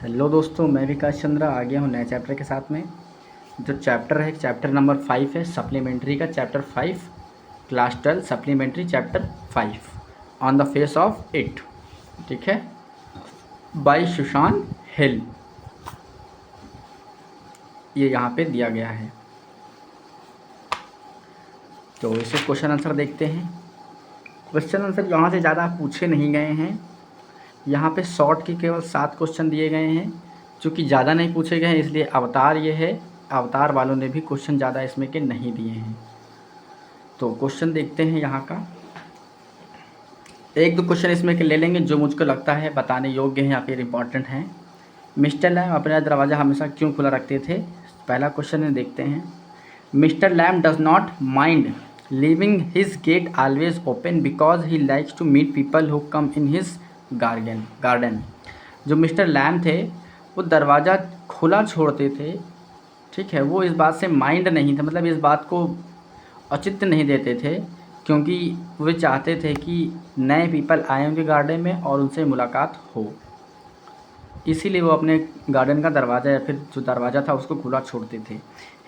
Hello दोस्तों, मैं विकास चंद्रा आ गया हूँ नए चैप्टर के साथ में। जो चैप्टर है चैप्टर नंबर 5 है सप्लीमेंट्री का chapter 5, class 12 supplementary chapter 5 on the face of it. ठीक है, बाय सुशान हिल, ये यहाँ पे दिया गया है। तो इसे क्वेश्चन आंसर देखते हैं। क्वेश्चन आंसर यहाँ से ज़्यादा पूछे नहीं गए हैं। यहाँ पे शॉर्ट के केवल 7 क्वेश्चन दिए गए हैं। चूँकि ज़्यादा नहीं पूछे गए हैं इसलिए अवतार ये है, अवतार वालों ने भी क्वेश्चन ज़्यादा इसमें के नहीं दिए हैं। तो क्वेश्चन देखते हैं यहाँ का। एक दो क्वेश्चन इसमें के ले लेंगे जो मुझको लगता है बताने योग्य हैं या फिर इम्पॉर्टेंट हैं। मिस्टर लैम अपना दरवाज़ा हमेशा क्यों खुला रखते थे? पहला क्वेश्चन देखते हैं। Mister Lamb does not mind leaving his gate always open because he likes to meet people who come in his garden. जो मिस्टर लैम थे वो दरवाज़ा खुला छोड़ते थे। ठीक है, वो इस बात से माइंड नहीं था, मतलब इस बात को औचित्य नहीं देते थे क्योंकि वे चाहते थे कि नए पीपल आए उनके गार्डन में और उनसे मुलाकात हो। इसीलिए वो अपने गार्डन का दरवाज़ा या फिर जो दरवाज़ा था उसको खुला छोड़ते थे।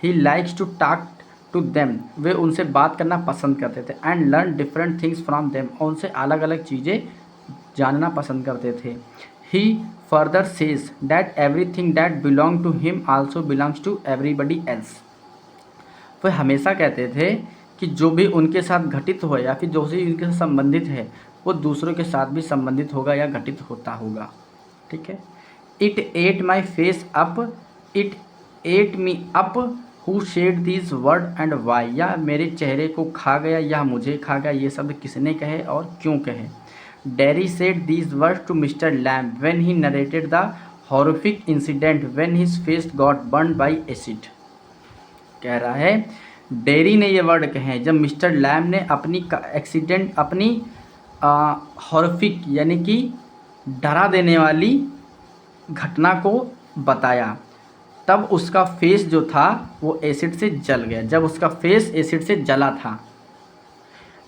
He likes to talk to them, वे उनसे बात करना पसंद करते थे। And learn different things from them, और उनसे अलग अलग चीज़ें जानना पसंद करते थे। He further says that everything that belong to him also belongs to everybody else. वह हमेशा कहते थे कि जो भी उनके साथ घटित हो या फिर जो भी उनके साथ संबंधित है वो दूसरों के साथ भी संबंधित होगा या घटित होता होगा। ठीक है। It ate my face up, it ate me up, who said this word and why, या मेरे चेहरे को खा गया या मुझे खा गया, ये शब्द किसने कहे और क्यों कहे। Derry said these words to mister Lamb when he narrated the horrific incident when his face got burn by acid. कह रहा है डेरी ने ये वर्ड कहे हैं जब मिस्टर लैम ने अपनी एक्सीडेंट, अपनी हॉरिफिक यानी कि डरा देने वाली घटना को बताया, तब उसका फेस जो था वो एसिड से जल गया। जब उसका फेस एसिड से जला था।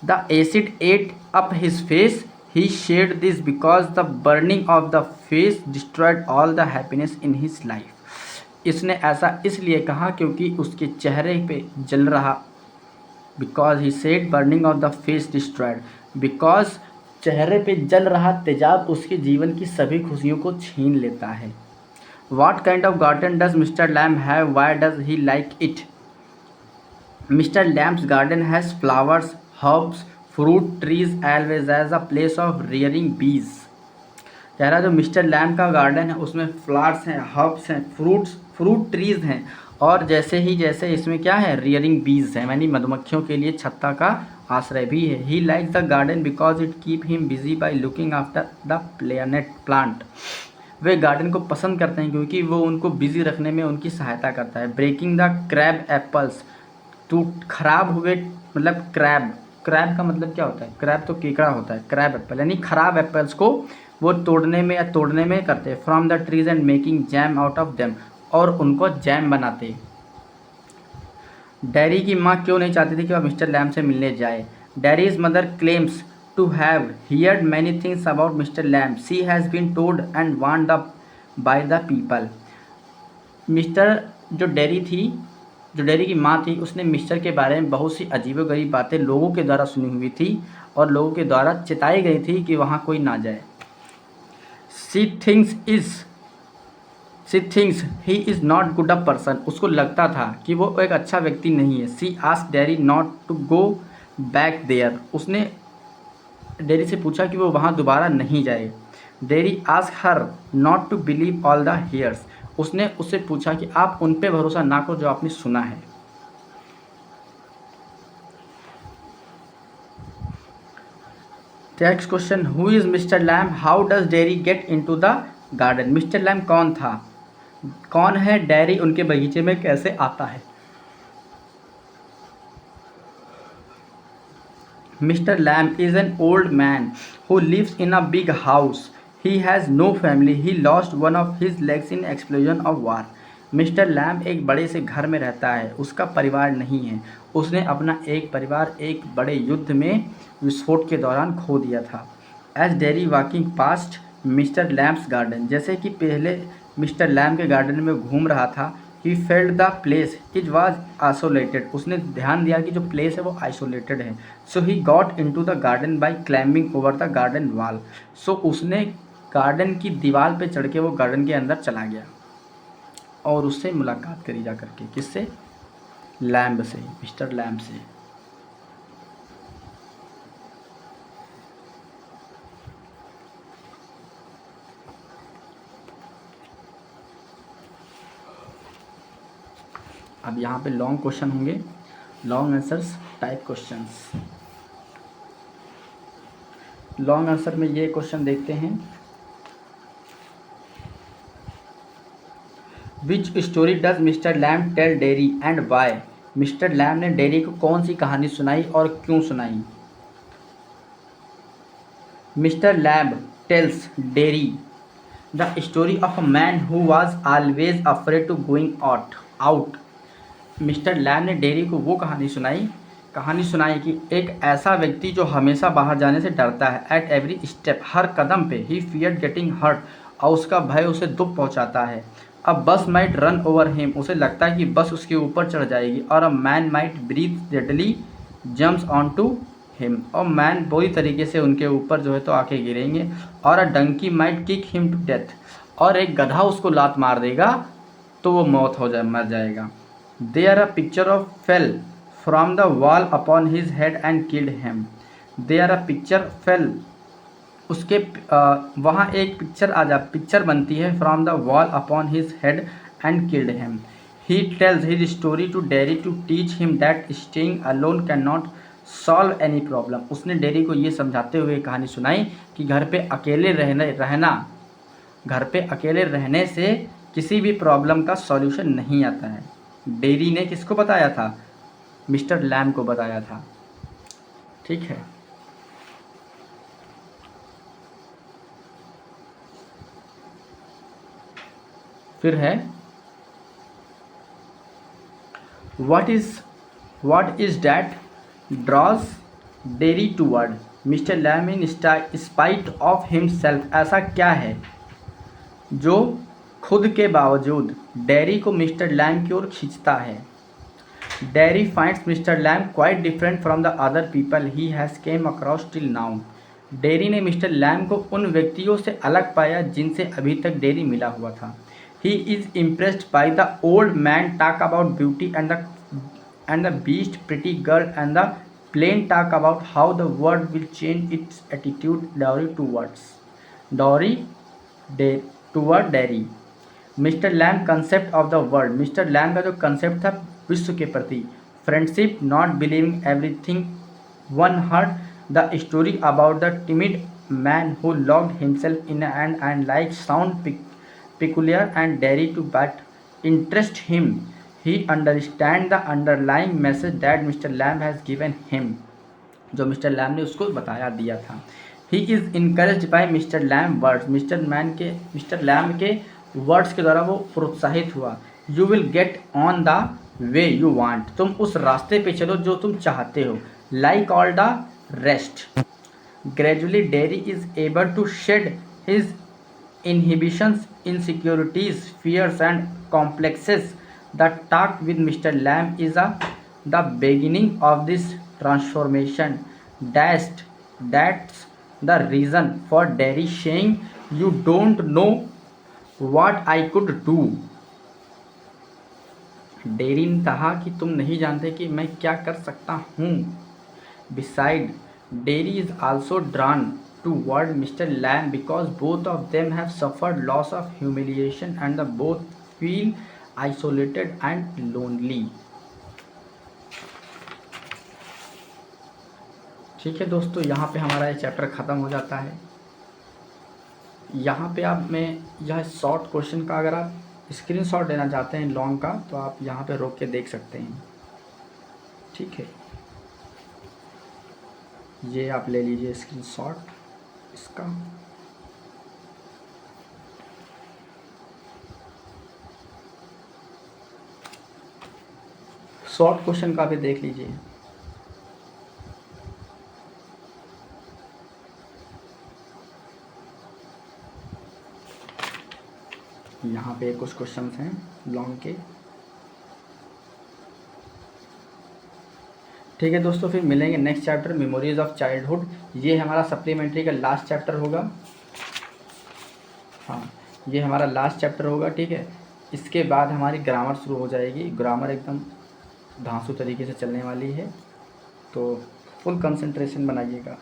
The acid ate up his face, he said this because the burning of the face destroyed all the happiness in his life. इसने ऐसा इसलिए कहा क्योंकि उसके चेहरे पे जल रहा, because he said burning of the face destroyed, because चेहरे पे जल रहा तेजाब उसके जीवन की सभी खुशियों को छीन लेता है। What kind of garden does Mr. Lamb have? Why does he like it? Mr. Lamb's garden has flowers, herbs, fruit trees, always as a place of rearing bees. कह रहा जो मिस्टर लैम्ब का गार्डन है उसमें flowers हैं, herbs हैं, fruit trees हैं, और जैसे इसमें क्या है, रियरिंग बीज है, यानी मधुमक्खियों के लिए छत्ता का आश्रय भी है। He likes the garden because it keep him busy by looking after the plant. Way garden को पसंद करते हैं क्योंकि वो उनको बिजी रखने में उनकी सहायता करता है। ब्रेकिंग द क्रैब एप्पल्स, तो खराब हुए, मतलब क्रैब का मतलब क्या होता है? क्रैब तो केकड़ा होता है, क्रैब एप्पल यानी खराब एप्पल्स को वो तोड़ने में करते हैं। From the trees and making jam out of them, और उनको जैम बनाते। डैरी की माँ क्यों नहीं चाहती थी कि वह मिस्टर लैम्ब से मिलने जाए? Derry's mother claims to have heard many things about Mr. Lamb. She has been told and warned up by the people. जो डेरी की माँ थी उसने मिस्टर के बारे में बहुत सी अजीबोगरीब बातें लोगों के द्वारा सुनी हुई थी और लोगों के द्वारा चेताई गई थी कि वहाँ कोई ना जाए। She thinks he is not good a person. उसको लगता था कि वो एक अच्छा व्यक्ति नहीं है। She asked Derry not to go back there. उसने डेरी से पूछा कि वो वहाँ दोबारा नहीं जाए। Derry ask her not to believe all the hears. उसने उससे पूछा कि आप उन पे भरोसा ना करो जो आपने सुना है। Next question, who is mister lamb? How does dairy get into the garden? Mister lamb कौन था? कौन है डेरी? उनके बगीचे में कैसे आता है? Mr. Lamb is an old man who lives in a big house. He has no family. He lost one of his legs in explosion of war. Mr. Lamb एक बड़े से घर में रहता है, उसका परिवार नहीं है। उसने अपना एक परिवार एक बड़े युद्ध में विस्फोट के दौरान खो दिया था। As Derry walking past mister Lamb's garden, जैसे कि पहले मिस्टर लैम के गार्डन में घूम रहा था। He felt the place is was isolated, उसने ध्यान दिया कि जो प्लेस है वो आइसोलेटेड है। So he got into the garden by climbing over the garden wall, so उसने गार्डन की दीवार पे चढ़ के वो गार्डन के अंदर चला गया और उससे मुलाकात करी जा करके। किससे? लैम्ब से, मिस्टर लैम्ब से। अब यहाँ पे लॉन्ग क्वेश्चन होंगे, long answers type questions. Long answer में ये क्वेश्चन देखते हैं, which story does Mr Lamb tell Derry and why, Mr Lamb ने डेरी को कौन सी कहानी सुनाई और क्यों सुनाई? Mr Lamb tells Derry the story of a man who was always afraid to going out. Mr Lamb ने डेरी को वो कहानी सुनाई कि एक ऐसा व्यक्ति जो हमेशा बाहर जाने से डरता है। एट एवरी स्टेप, हर कदम पे, ही फियर गेटिंग हर्ट, और उसका भय उसे दुख पहुंचाता है। अब बस माइट रन ओवर हिम, उसे लगता है कि बस उसके ऊपर चढ़ जाएगी। और a man might breath readily jumps on to him, और मैन बुरी तरीके से उनके ऊपर जो है तो आके गिरेंगे। और a donkey might kick him to death, और एक गधा उसको लात मार देगा तो वो मर जाएगा। There a picture of fell from the wall upon his head and killed him. There a picture fell, उसके वहाँ एक पिक्चर बनती है from the wall upon his head and killed him. He tells his story to Derry to teach him that staying alone cannot solve any problem. उसने dairy को ये समझाते हुए कहानी सुनाई कि घर पे अकेले रहने से किसी भी प्रॉब्लम का सॉल्यूशन नहीं आता है। डेरी ने किसको बताया था? मिस्टर लैम्ब को बताया था। ठीक है, फिर है what is that draws Derry toward mister Lamb in spite of himself, ऐसा क्या है जो खुद के बावजूद डेरी को मिस्टर लैम्ब की ओर खींचता है। Dairy finds mister lamb quite different from the other people he has came across till now. Dairy ने मिस्टर लैम्ब को उन व्यक्तियों से अलग पाया जिनसे अभी तक डेरी मिला हुआ था। He is impressed by the old man talk about beauty and the beast pretty girl and the plain talk about how the world will change its attitude toward Derry. Mister Lamb concept of the world, mister Lamb का जो concept था विश्व के प्रति। Friendship, not believing everything one heard, the story about the timid man who locked himself in and like sound peculiar and Derry to but interest him. He understand the underlying message that Mr. Lamb has given him, जो mister Lamb ने उसको दिया था। He is encouraged by Mr. Lamb words, mister lamb के words के द्वारा वो प्रोत्साहित हुआ। You will get on the way you want, तुम उस रास्ते पे चलो जो तुम चाहते हो। Like all the rest, gradually Derry is able to shed his inhibitions, insecurities, fears and complexes. The talk with Mr. Lamb is the beginning of this transformation. That's the reason for Derry saying, you don't know what I could do. Dairy ने कहा कि तुम नहीं जानते कि मैं क्या कर सकता हूँ। Beside, Derry is also drawn toward Mr. Lamb because both of them have suffered loss of humiliation and the both feel isolated and lonely. ठीक है दोस्तों, यहाँ पे हमारा ये चैप्टर ख़त्म हो जाता है। यहाँ पे आप मैं यह शॉर्ट क्वेश्चन का अगर आप स्क्रीनशॉट लेना चाहते हैं लॉन्ग का, तो आप यहाँ पे रोक के देख सकते हैं। ठीक है, ये आप ले लीजिए स्क्रीनशॉट इसका। शॉर्ट क्वेश्चन का भी देख लीजिए। यहाँ पे कुछ क्वेश्चंस हैं लॉन्ग के। ठीक है दोस्तों, फिर मिलेंगे next chapter memories of childhood. ये हमारा सप्लीमेंट्री का लास्ट चैप्टर होगा। हाँ, ये हमारा लास्ट चैप्टर होगा। ठीक है, इसके बाद हमारी ग्रामर शुरू हो जाएगी। ग्रामर एकदम धांसू तरीके से चलने वाली है, तो फुल कंसंट्रेशन बनाइएगा।